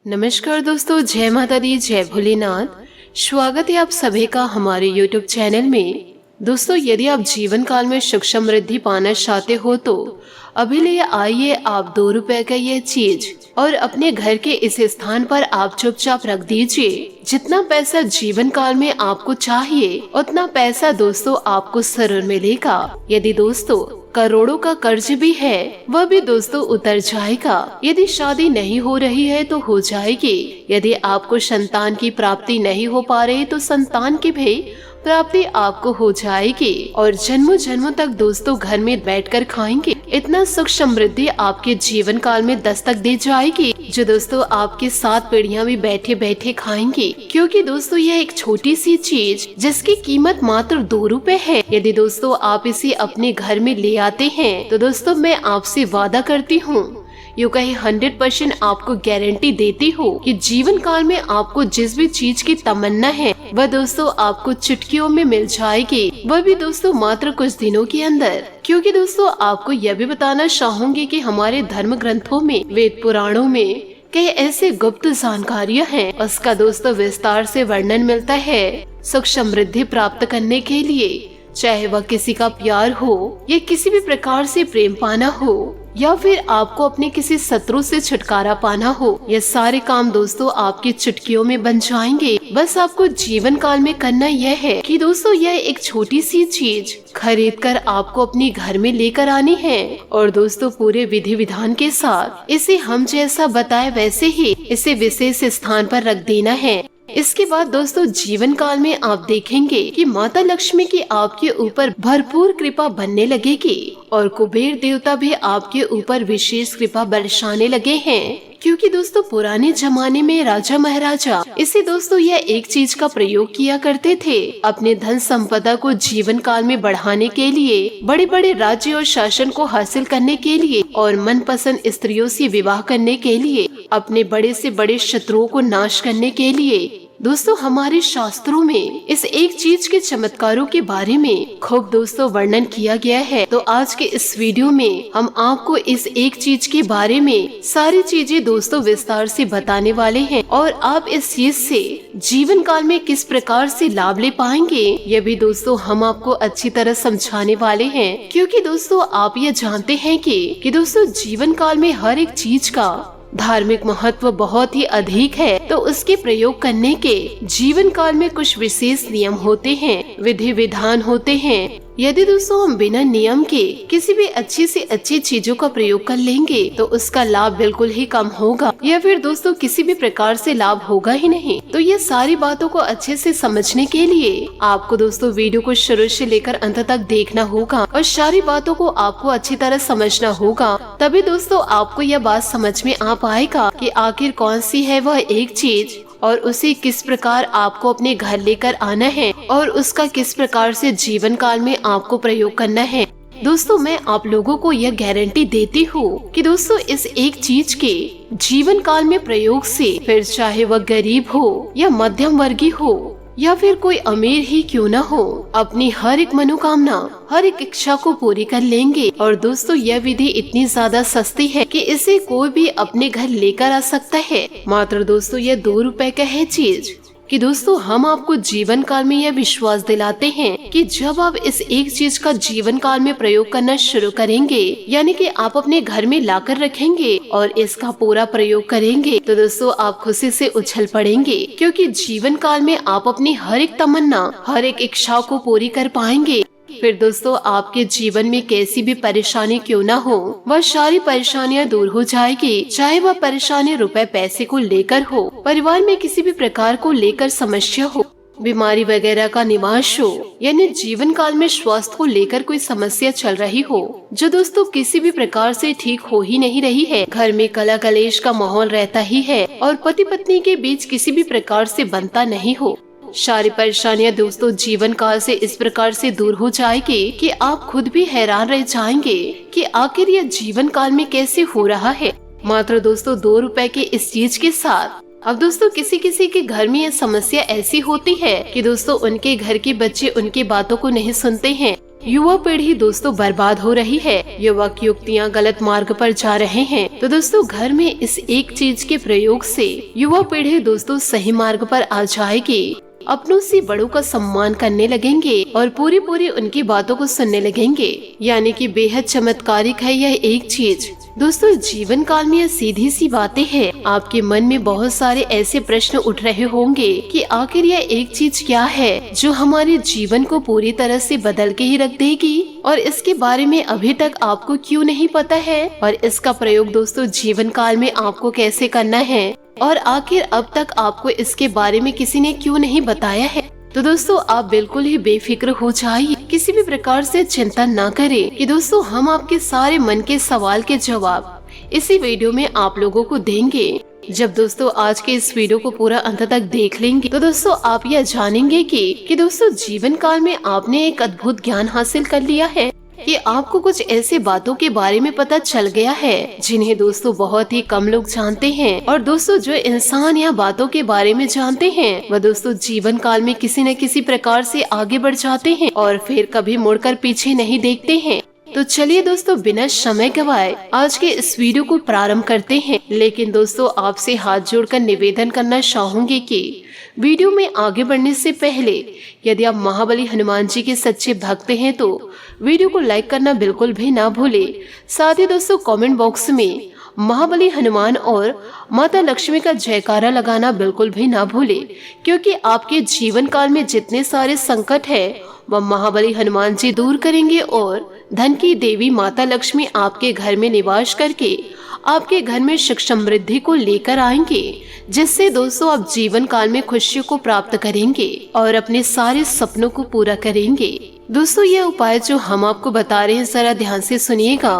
नमस्कार दोस्तों, जय माता दी, जय भोलेनाथ। स्वागत है आप सभी का हमारे YouTube चैनल में। दोस्तों, यदि आप जीवन काल में सुख समृद्धि पाना चाहते हो तो अभी ले आइए आप 2 रुपए का ये चीज और अपने घर के इस स्थान पर आप चुपचाप रख दीजिए। जितना पैसा जीवन काल में आपको चाहिए उतना पैसा दोस्तों आपको जरूर मिलेगा। यदि दोस्तों करोड़ों का कर्ज भी है वह भी दोस्तों उतर जाएगा। यदि शादी नहीं हो रही है तो हो जाएगी। यदि आपको संतान की प्राप्ति नहीं हो पा रही तो संतान की भी प्राप्ति आपको हो जाएगी और जन्मों जन्मों तक दोस्तों घर में बैठकर खाएंगे। इतना सुख समृद्धि आपके जीवन काल में दस्तक दे जाएगी जो दोस्तों आपके 7 पीढ़ियां भी बैठे बैठे खाएंगे। क्योंकि दोस्तों यह एक छोटी सी चीज जिसकी कीमत मात्र 2 रुपए है। यदि दोस्तों आप इसे अपने घर में ले आते हैं तो दोस्तों मैं आपसे वादा करती हूँ, यूँ कहीं 100% आपको गारंटी देती हूँ कि जीवन काल में आपको जिस भी चीज की तमन्ना है वह दोस्तों आपको चुटकियों में मिल जाएगी, वह भी दोस्तों मात्र कुछ दिनों के अंदर। क्योंकि दोस्तों आपको यह भी बताना चाहूंगी कि हमारे धर्म ग्रंथों में, वेद पुराणों में कई ऐसे गुप्त जानकारियाँ हैं, उसका दोस्तों विस्तार से वर्णन मिलता है सुख समृद्धि प्राप्त करने के लिए। चाहे वह किसी का प्यार हो या किसी भी प्रकार से प्रेम पाना हो या फिर आपको अपने किसी शत्रु से छुटकारा पाना हो, ये सारे काम दोस्तों आपकी चुटकियों में बन जाएंगे। बस आपको जीवन काल में करना यह है कि दोस्तों यह एक छोटी सी चीज खरीद कर आपको अपने घर में लेकर आनी है और दोस्तों पूरे विधि विधान के साथ इसे हम जैसा बताए वैसे ही इसे विशेष स्थान पर रख देना है। इसके बाद दोस्तों जीवन काल में आप देखेंगे कि माता लक्ष्मी की आपके ऊपर भरपूर कृपा बनने लगेगी और कुबेर देवता भी आपके ऊपर विशेष कृपा बरसाने लगे हैं। क्योंकि दोस्तों पुराने जमाने में राजा महाराजा इसे दोस्तों यह एक चीज का प्रयोग किया करते थे अपने धन संपदा को जीवन काल में बढ़ाने के लिए, बड़े बड़े राज्य और शासन को हासिल करने के लिए और मनपसंद स्त्रियों से विवाह करने के लिए, अपने बड़े से बड़े शत्रुओं को नाश करने के लिए। दोस्तों हमारे शास्त्रों में इस एक चीज के चमत्कारों के बारे में खूब दोस्तों वर्णन किया गया है। तो आज के इस वीडियो में हम आपको इस एक चीज के बारे में सारी चीजें दोस्तों विस्तार से बताने वाले हैं और आप इस चीज से जीवन काल में किस प्रकार से लाभ ले पाएंगे यह भी दोस्तों हम आपको अच्छी तरह समझाने वाले हैं। क्योंकि दोस्तों आप ये जानते हैं कि दोस्तों जीवन काल में हर एक चीज का धार्मिक महत्व बहुत ही अधिक है, तो उसके प्रयोग करने के जीवन काल में कुछ विशेष नियम होते हैं, विधि विधान होते हैं। यदि दोस्तों हम बिना नियम के किसी भी अच्छी से अच्छी चीजों का प्रयोग कर लेंगे तो उसका लाभ बिल्कुल ही कम होगा या फिर दोस्तों किसी भी प्रकार से लाभ होगा ही नहीं। तो ये सारी बातों को अच्छे से समझने के लिए आपको दोस्तों वीडियो को शुरू से लेकर अंत तक देखना होगा और सारी बातों को आपको अच्छी तरह समझना होगा। तभी दोस्तों आपको यह बात समझ में आ पाएगा कि आखिर कौन सी है वह एक चीज और उसे किस प्रकार आपको अपने घर लेकर आना है और उसका किस प्रकार से जीवन काल में आपको प्रयोग करना है। दोस्तों मैं आप लोगों को यह गारंटी देती हूँ कि दोस्तों इस एक चीज के जीवन काल में प्रयोग से फिर चाहे वह गरीब हो या मध्यम वर्गीय हो या फिर कोई अमीर ही क्यों न हो, अपनी हर एक मनोकामना, हर एक इच्छा को पूरी कर लेंगे। और दोस्तों यह विधि इतनी ज्यादा सस्ती है कि इसे कोई भी अपने घर लेकर आ सकता है। मात्र दोस्तों यह 2 रुपए का है चीज कि दोस्तों हम आपको जीवन काल में यह विश्वास दिलाते हैं कि जब आप इस एक चीज का जीवन काल में प्रयोग करना शुरू करेंगे, यानी कि आप अपने घर में लाकर रखेंगे और इसका पूरा प्रयोग करेंगे, तो दोस्तों आप खुशी से उछल पड़ेंगे। क्योंकि जीवन काल में आप अपनी हर एक तमन्ना, हर एक इच्छा को पूरी कर पाएंगे। फिर दोस्तों आपके जीवन में कैसी भी परेशानी क्यों ना हो, वह सारी परेशानियां दूर हो जाएगी। चाहे वह परेशानी रुपए पैसे को लेकर हो, परिवार में किसी भी प्रकार को लेकर समस्या हो, बीमारी वगैरह का निवास हो, यानी जीवन काल में स्वास्थ्य को लेकर कोई समस्या चल रही हो जो दोस्तों किसी भी प्रकार से ठीक हो ही नहीं रही है, घर में कलह कलेश का माहौल रहता ही है और पति पत्नी के बीच किसी भी प्रकार से बनता नहीं हो, सारी परेशानियां दोस्तों जीवन काल से इस प्रकार से दूर हो जाएगी कि आप खुद भी हैरान रह जाएंगे कि आखिर यह जीवन काल में कैसे हो रहा है। मात्र दोस्तों 2 रुपए के इस चीज के साथ अब दोस्तों किसी किसी के घर में यह समस्या ऐसी होती है कि दोस्तों उनके घर के बच्चे उनकी बातों को नहीं सुनते हैं युवा पीढ़ी दोस्तों बर्बाद हो रही है, युवक युवतियाँ गलत मार्ग पर जा रहे हैं। तो दोस्तों घर में इस एक चीज के प्रयोग से युवा पीढ़ी दोस्तों सही मार्ग पर आ जाएगी, अपनों से बड़ों का सम्मान करने लगेंगे और पूरी उनकी बातों को सुनने लगेंगे। यानी कि बेहद चमत्कारिक है यह एक चीज। दोस्तों जीवन काल में यह सीधी सी बातें हैं। आपके मन में बहुत सारे ऐसे प्रश्न उठ रहे होंगे कि आखिर यह एक चीज क्या है जो हमारे जीवन को पूरी तरह से बदल के ही रख देगी, और इसके बारे में अभी तक आपको क्यों नहीं पता है, और इसका प्रयोग दोस्तों जीवन काल में आपको कैसे करना है, और आखिर अब तक आपको इसके बारे में किसी ने क्यों नहीं बताया है। तो दोस्तों आप बिल्कुल ही बेफिक्र हो जाइए, किसी भी प्रकार से चिंता ना करें कि दोस्तों हम आपके सारे मन के सवाल के जवाब इसी वीडियो में आप लोगों को देंगे। जब दोस्तों आज के इस वीडियो को पूरा अंत तक देख लेंगे तो दोस्तों आप यह जानेंगे कि दोस्तों जीवन काल में आपने एक अद्भुत ज्ञान हासिल कर लिया है, कि आपको कुछ ऐसे बातों के बारे में पता चल गया है जिन्हें दोस्तों बहुत ही कम लोग जानते हैं। और दोस्तों जो इंसान या बातों के बारे में जानते हैं वह दोस्तों जीवन काल में किसी न किसी प्रकार से आगे बढ़ जाते हैं और फिर कभी मुड़कर पीछे नहीं देखते हैं। तो चलिए दोस्तों बिना समय गवाए आज के इस वीडियो को प्रारंभ करते हैं। लेकिन दोस्तों आपसे हाथ जोड़कर निवेदन करना चाहूंगी कि वीडियो में आगे बढ़ने से पहले यदि आप महाबली हनुमान जी के सच्चे भक्त हैं तो वीडियो को लाइक करना बिल्कुल भी ना भूले। साथ ही दोस्तों कमेंट बॉक्स में महाबली हनुमान और माता लक्ष्मी का जयकारा लगाना बिल्कुल भी ना भूले, क्योंकि आपके जीवन काल में जितने सारे संकट है वह महाबली हनुमान जी दूर करेंगे और धन की देवी माता लक्ष्मी आपके घर में निवास करके आपके घर में सुख समृद्धि को लेकर आएंगे, जिससे दोस्तों आप जीवन काल में खुशियों को प्राप्त करेंगे और अपने सारे सपनों को पूरा करेंगे। दोस्तों ये उपाय जो हम आपको बता रहे हैं जरा ध्यान से सुनिएगा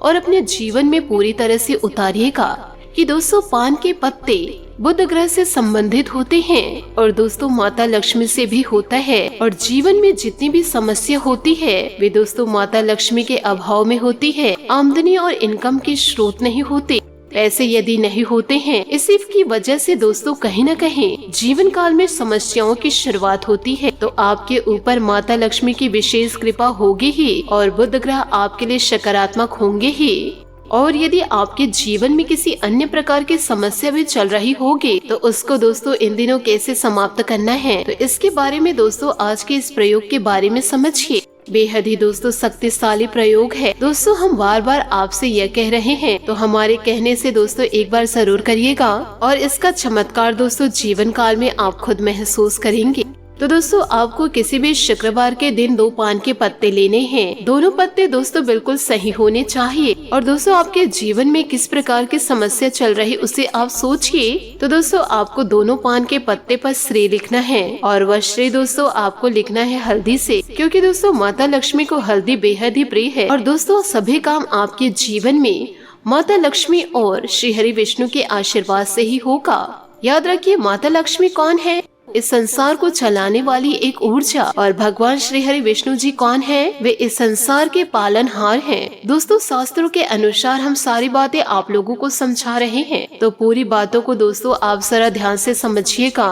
और अपने जीवन में पूरी तरह से उतारिएगा। कि दोस्तों पान के पत्ते बुध ग्रह से संबंधित होते हैं और दोस्तों माता लक्ष्मी से भी होता है, और जीवन में जितनी भी समस्या होती है वे दोस्तों माता लक्ष्मी के अभाव में होती है। आमदनी और इनकम के स्रोत नहीं होते, पैसे यदि नहीं होते हैं, इसी की वजह से दोस्तों कहीं न कहीं जीवन काल में समस्याओं की शुरुआत होती है। तो आपके ऊपर माता लक्ष्मी की विशेष कृपा होगी ही और बुध ग्रह आपके लिए सकारात्मक होंगे ही। और यदि आपके जीवन में किसी अन्य प्रकार की समस्या भी चल रही होगी तो उसको दोस्तों इन दिनों कैसे समाप्त करना है, तो इसके बारे में दोस्तों आज के इस प्रयोग के बारे में समझिए। बेहद ही दोस्तों शक्तिशाली प्रयोग है। दोस्तों हम बार बार आपसे यह कह रहे हैं तो हमारे कहने से दोस्तों एक बार जरूर करिएगा और इसका चमत्कार दोस्तों जीवन काल में आप खुद महसूस करेंगे। तो दोस्तों आपको किसी भी शुक्रवार के दिन 2 पान के पत्ते लेने हैं। दोनों पत्ते दोस्तों बिल्कुल सही होने चाहिए। और दोस्तों आपके जीवन में किस प्रकार की समस्या चल रही उसे आप सोचिए। तो दोस्तों आपको दोनों पान के पत्ते पर श्री लिखना है और वह श्री दोस्तों आपको लिखना है हल्दी से, क्योंकि दोस्तों माता लक्ष्मी को हल्दी बेहद ही प्रिय है। और दोस्तों सभी काम आपके जीवन में माता लक्ष्मी और श्री हरि विष्णु के आशीर्वाद से ही होगा। याद रखिए माता लक्ष्मी कौन है? इस संसार को चलाने वाली एक ऊर्जा। और भगवान श्री हरि विष्णु जी कौन है? वे इस संसार के पालनहार हैं। दोस्तों शास्त्रों के अनुसार हम सारी बातें आप लोगों को समझा रहे हैं, तो पूरी बातों को दोस्तों आप जरा ध्यान से समझिएगा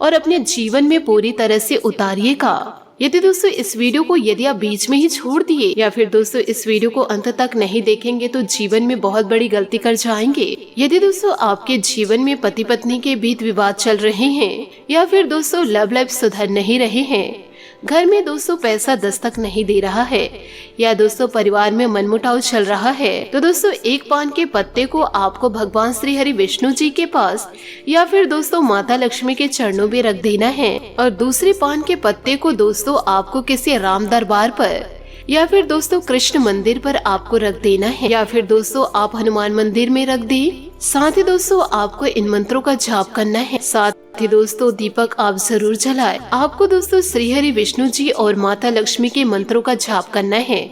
और अपने जीवन में पूरी तरह से उतारिएगा। यदि दोस्तों इस वीडियो को यदि आप बीच में ही छोड़ दिए या फिर दोस्तों इस वीडियो को अंत तक नहीं देखेंगे तो जीवन में बहुत बड़ी गलती कर जाएंगे। यदि दोस्तों आपके जीवन में पति पत्नी के बीच विवाद चल रहे हैं या फिर दोस्तों लव लाइफ सुधर नहीं रहे हैं, घर में दोस्तों पैसा दस्तक नहीं दे रहा है या दोस्तों परिवार में मनमुटाव चल रहा है, तो दोस्तों एक पान के पत्ते को आपको भगवान श्री हरि विष्णु जी के पास या फिर दोस्तों माता लक्ष्मी के चरणों में रख देना है। और दूसरे पान के पत्ते को दोस्तों आपको किसी राम दरबार पर या फिर दोस्तों कृष्ण मंदिर पर आपको रख देना है, या फिर दोस्तों आप हनुमान मंदिर में रख दें। साथ ही दोस्तों आपको इन मंत्रों का जाप करना है। साथ ही दोस्तों दीपक आप जरूर जलाएं। आपको दोस्तों श्री हरि विष्णु जी और माता लक्ष्मी के मंत्रों का जाप करना है।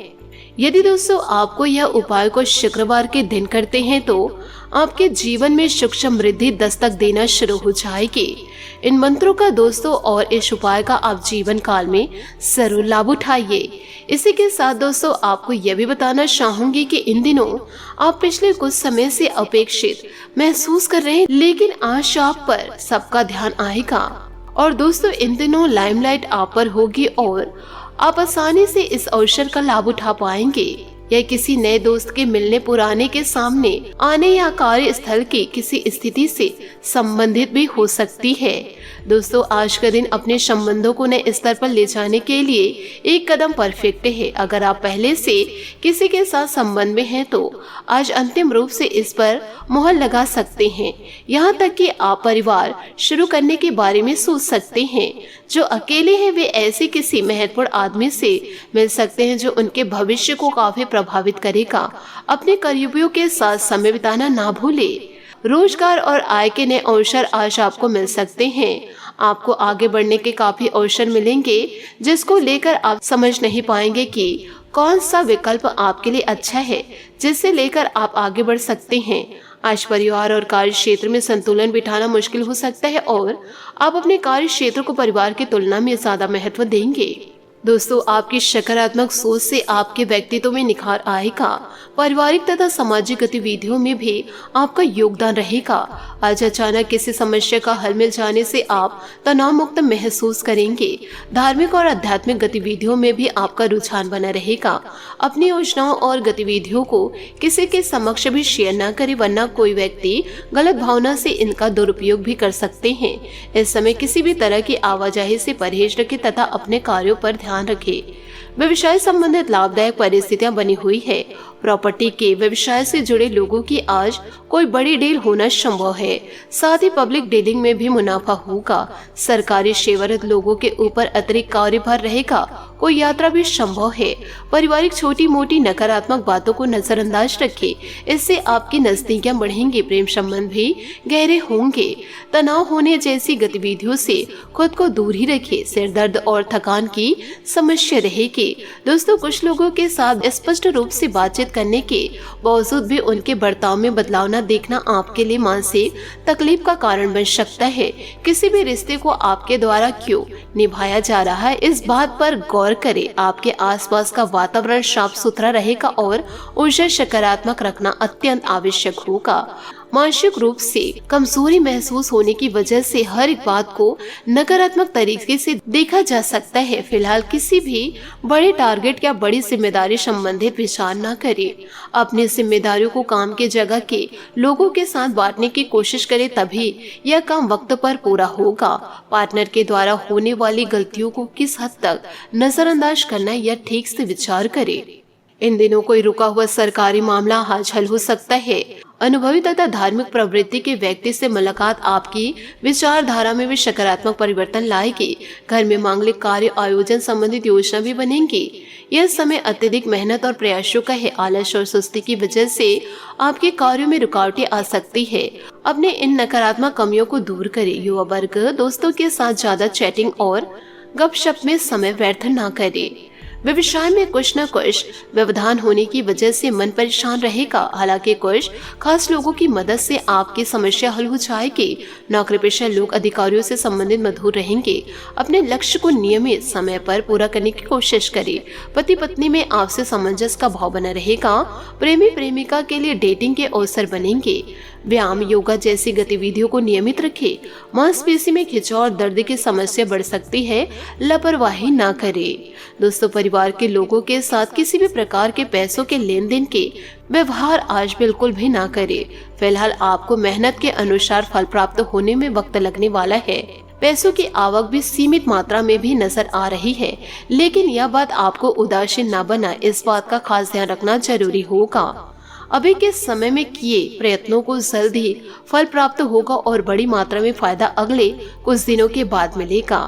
यदि दोस्तों आपको यह उपाय को शुक्रवार के दिन करते हैं तो आपके जीवन में सुख समृद्धि दस्तक देना शुरू हो जाएगी। इन मंत्रों का दोस्तों और इस उपाय का आप जीवन काल में जरूर लाभ उठाइए। इसी के साथ दोस्तों आपको यह भी बताना चाहूंगी कि इन दिनों आप पिछले कुछ समय से अपेक्षित महसूस कर रहे हैं, लेकिन आज आप पर सबका ध्यान आएगा। और दोस्तों इन दिनों लाइमलाइट आप पर होगी और आप आसानी से इस अवसर का लाभ उठा पाएंगे। या किसी नए दोस्त के मिलने, पुराने के सामने आने या कार्य स्थल की किसी स्थिति से संबंधित भी हो सकती है। दोस्तों, आज का दिन अपने संबंधों को नए स्तर पर ले जाने के लिए एक कदम परफेक्ट है। अगर आप पहले से किसी के साथ संबंध में हैं तो आज अंतिम रूप से इस पर मुहर लगा सकते हैं। यहाँ तक कि आप परिवार शुरू करने के बारे में सोच सकते हैं। जो अकेले हैं वे ऐसे किसी महत्वपूर्ण आदमी से मिल सकते हैं जो उनके भविष्य को काफी प्रभावित करेगा। अपने करीबियों के साथ समय बिताना ना भूलें। रोजगार और आय के नए अवसर आज आपको मिल सकते हैं। आपको आगे बढ़ने के काफी अवसर मिलेंगे जिसको लेकर आप समझ नहीं पाएंगे कि कौन सा विकल्प आपके लिए अच्छा है, जिससे लेकर आप आगे बढ़ सकते हैं। आज परिवार और कार्य क्षेत्र में संतुलन बिठाना मुश्किल हो सकता है और आप अपने कार्य क्षेत्र को परिवार की तुलना में ज्यादा महत्व देंगे। दोस्तों, आपकी सकारात्मक सोच से आपके व्यक्तित्व में निखार आएगा। पारिवारिक तथा सामाजिक गतिविधियों में भी आपका योगदान रहेगा। आज अचानक किसी समस्या का हल मिल जाने से आप तनाव मुक्त महसूस करेंगे। धार्मिक और आध्यात्मिक गतिविधियों में भी आपका रुझान बना रहेगा। अपनी योजनाओं और गतिविधियों को किसी के समक्ष भी शेयर न करें, वरना कोई व्यक्ति गलत भावना से इनका दुरुपयोग भी कर सकते हैं। इस समय किसी भी तरह की आवाजाही से परहेज रखें तथा अपने कार्यों पर ध्यान रखें। व्यवसाय संबंधित लाभदायक परिस्थितियां बनी हुई है। प्रॉपर्टी के व्यवसाय से जुड़े लोगों की आज कोई बड़ी डील होना संभव है। साथ ही पब्लिक डीलिंग में भी मुनाफा होगा। सरकारी सेवारत लोगों के ऊपर अतिरिक्त कार्यभार रहेगा। कोई यात्रा भी संभव है। पारिवारिक छोटी मोटी नकारात्मक बातों को नजरअंदाज रखें, इससे आपकी नजदीकियां बढ़ेंगी। प्रेम संबंध भी गहरे होंगे। तनाव होने जैसी गतिविधियों से खुद को दूर ही रखें। सिर दर्द और थकान की समस्या रहेगी। दोस्तों, कुछ लोगों के साथ स्पष्ट रूप से बातचीत करने के बावजूद भी उनके बर्ताव में बदलाव न देखना आपके लिए मानसिक तकलीफ का कारण बन सकता है। किसी भी रिश्ते को आपके द्वारा क्यों निभाया जा रहा है, इस बात पर गौर करें। आपके आसपास का वातावरण साफ सुथरा रहेगा और ऊर्जा सकारात्मक रखना अत्यंत आवश्यक होगा। मानसिक रूप से कमजोरी महसूस होने की वजह से हर एक बात को नकारात्मक तरीके से देखा जा सकता है। फिलहाल किसी भी बड़े टारगेट या बड़ी जिम्मेदारी संबंधित विचार न करें। अपनी जिम्मेदारियों को काम के जगह के लोगों के साथ बांटने की कोशिश करें, तभी यह काम वक्त पर पूरा होगा। पार्टनर के द्वारा होने वाली गलतियों को किस हद तक नजरअंदाज करना यह ठीक से विचार करें। इन दिनों कोई रुका हुआ सरकारी मामला आज हल हो सकता है। अनुभवी तथा धार्मिक प्रवृत्ति के व्यक्ति से मुलाकात आपकी विचारधारा में भी सकारात्मक परिवर्तन लाएगी। घर में मांगलिक कार्य आयोजन संबंधित योजना भी बनेंगी। यह समय अत्यधिक मेहनत और प्रयासों का है। आलस और सुस्ती की वजह से आपके कार्यों में रुकावटें आ सकती है। अपने इन नकारात्मक कमियों को दूर करें। युवा वर्ग दोस्तों के साथ ज्यादा चैटिंग और गपशप में समय व्यर्थ न करे। व्यवसाय में कुछ न कुछ व्यवधान होने की वजह से मन परेशान रहेगा। हालांकि कुछ खास लोगों की मदद से आपकी समस्या हल हो जाएगी। नौकरी पेशा लोग अधिकारियों से संबंधित मधुर रहेंगे। अपने लक्ष्य को नियमित समय पर पूरा करने की कोशिश करें। पति पत्नी में आपसे सामंजस्य का भाव बना रहेगा। प्रेमी प्रेमिका के लिए डेटिंग के अवसर बनेंगे। व्यायाम, योगा जैसी गतिविधियों को नियमित रखें। मांसपेशी में खिंचाव और दर्द की समस्या बढ़ सकती है, लापरवाही ना करें। दोस्तों, परिवार के लोगों के साथ किसी भी प्रकार के पैसों के लेन देन के व्यवहार आज बिल्कुल भी ना करें। फिलहाल आपको मेहनत के अनुसार फल प्राप्त होने में वक्त लगने वाला है। पैसों की आवक भी सीमित मात्रा में भी नजर आ रही है, लेकिन यह बात आपको उदासीन न बनाए, इस बात का खास ध्यान रखना जरूरी होगा। अभी के समय में किए प्रयत्नों को जल्द ही फल प्राप्त होगा और बड़ी मात्रा में फायदा अगले कुछ दिनों के बाद मिलेगा।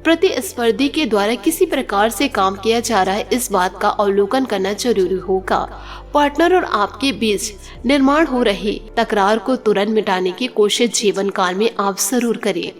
प्रतिस्पर्धी के द्वारा किसी प्रकार से काम किया जा रहा है, इस बात का अवलोकन करना जरूरी होगा। पार्टनर और आपके बीच निर्माण हो रही तकरार को तुरंत मिटाने की कोशिश जीवन काल में आप जरूर करें।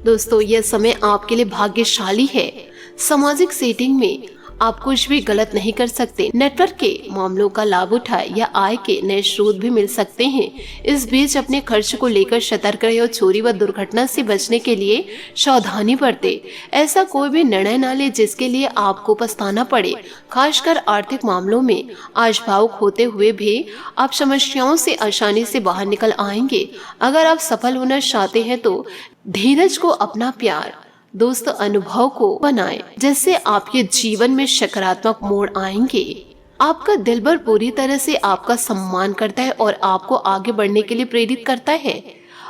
दोस्तों, यह समय आपके लिए भाग्यशाली है। सामाजिक सेटिंग में आप कुछ भी गलत नहीं कर सकते। नेटवर्क के मामलों का लाभ उठाए या आय के नए स्रोत भी मिल सकते हैं। इस बीच अपने खर्च को लेकर सतर्क रहे और चोरी व दुर्घटना से बचने के लिए सावधानी बरते। ऐसा कोई भी निर्णय न ले जिसके लिए आपको पछताना पड़े। खासकर आर्थिक मामलों में आज भावुक होते हुए भी आप समस्याओं से आसानी से बाहर निकल आएंगे। अगर आप सफल होना चाहते हैं तो धीरज को अपना प्यार दोस्तों अनुभव को बनाएं, जिससे आपके जीवन में सकारात्मक मोड़ आएंगे। आपका दिलबर पूरी तरह से आपका सम्मान करता है और आपको आगे बढ़ने के लिए प्रेरित करता है।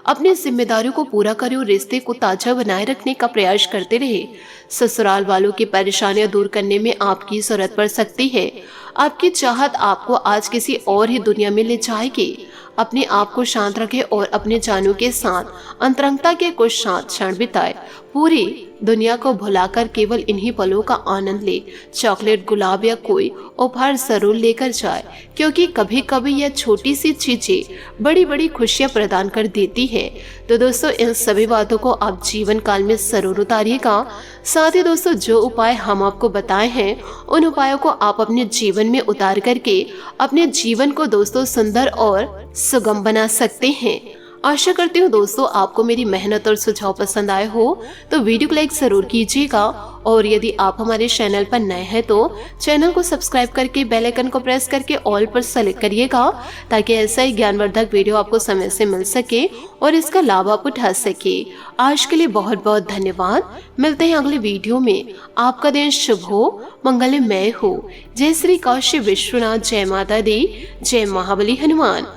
अपनी जिम्मेदारियों को पूरा करें और रिश्ते को ताजा बनाए रखने का प्रयास करते रहे। ससुराल वालों की परेशानियां दूर करने में आपकी जरूरत पड़ सकती है। आपकी चाहत आपको आज किसी और ही दुनिया में ले जाएगी। अपने आप को शांत रखें और अपने जानू के साथ अंतरंगता के कुछ शांत क्षण बिताए। पूरी दुनिया को भुलाकर केवल इन्हीं पलों का आनंद ले। चॉकलेट, गुलाब या कोई उपहार जरूर लेकर जाए, क्योंकि कभी कभी यह छोटी सी चीजें बड़ी बड़ी खुशियां प्रदान कर देती है। तो दोस्तों इन सभी बातों को आप जीवन काल में जरूर उतारिएगा। साथ ही दोस्तों जो उपाय हम आपको बताए हैं उन उपायों को आप अपने जीवन में उतार करके अपने जीवन को दोस्तों सुंदर और सुगम बना सकते हैं। आशा करती हूँ दोस्तों आपको मेरी मेहनत और सुझाव पसंद आए हो, तो वीडियो को लाइक जरूर कीजिएगा। और यदि आप हमारे चैनल पर नए हैं तो चैनल को सब्सक्राइब करके बेल आइकन को प्रेस करके ऑल पर सेलेक्ट करिएगा, ताकि ऐसा ही ज्ञानवर्धक वीडियो आपको समय से मिल सके और इसका लाभ आप उठा सके। आज के लिए बहुत बहुत धन्यवाद। मिलते हैं अगले वीडियो में। आपका दिन शुभ हो, मंगलमय हो। जय श्री काशी विश्वनाथ, जय माता दी, जय महाबली हनुमान।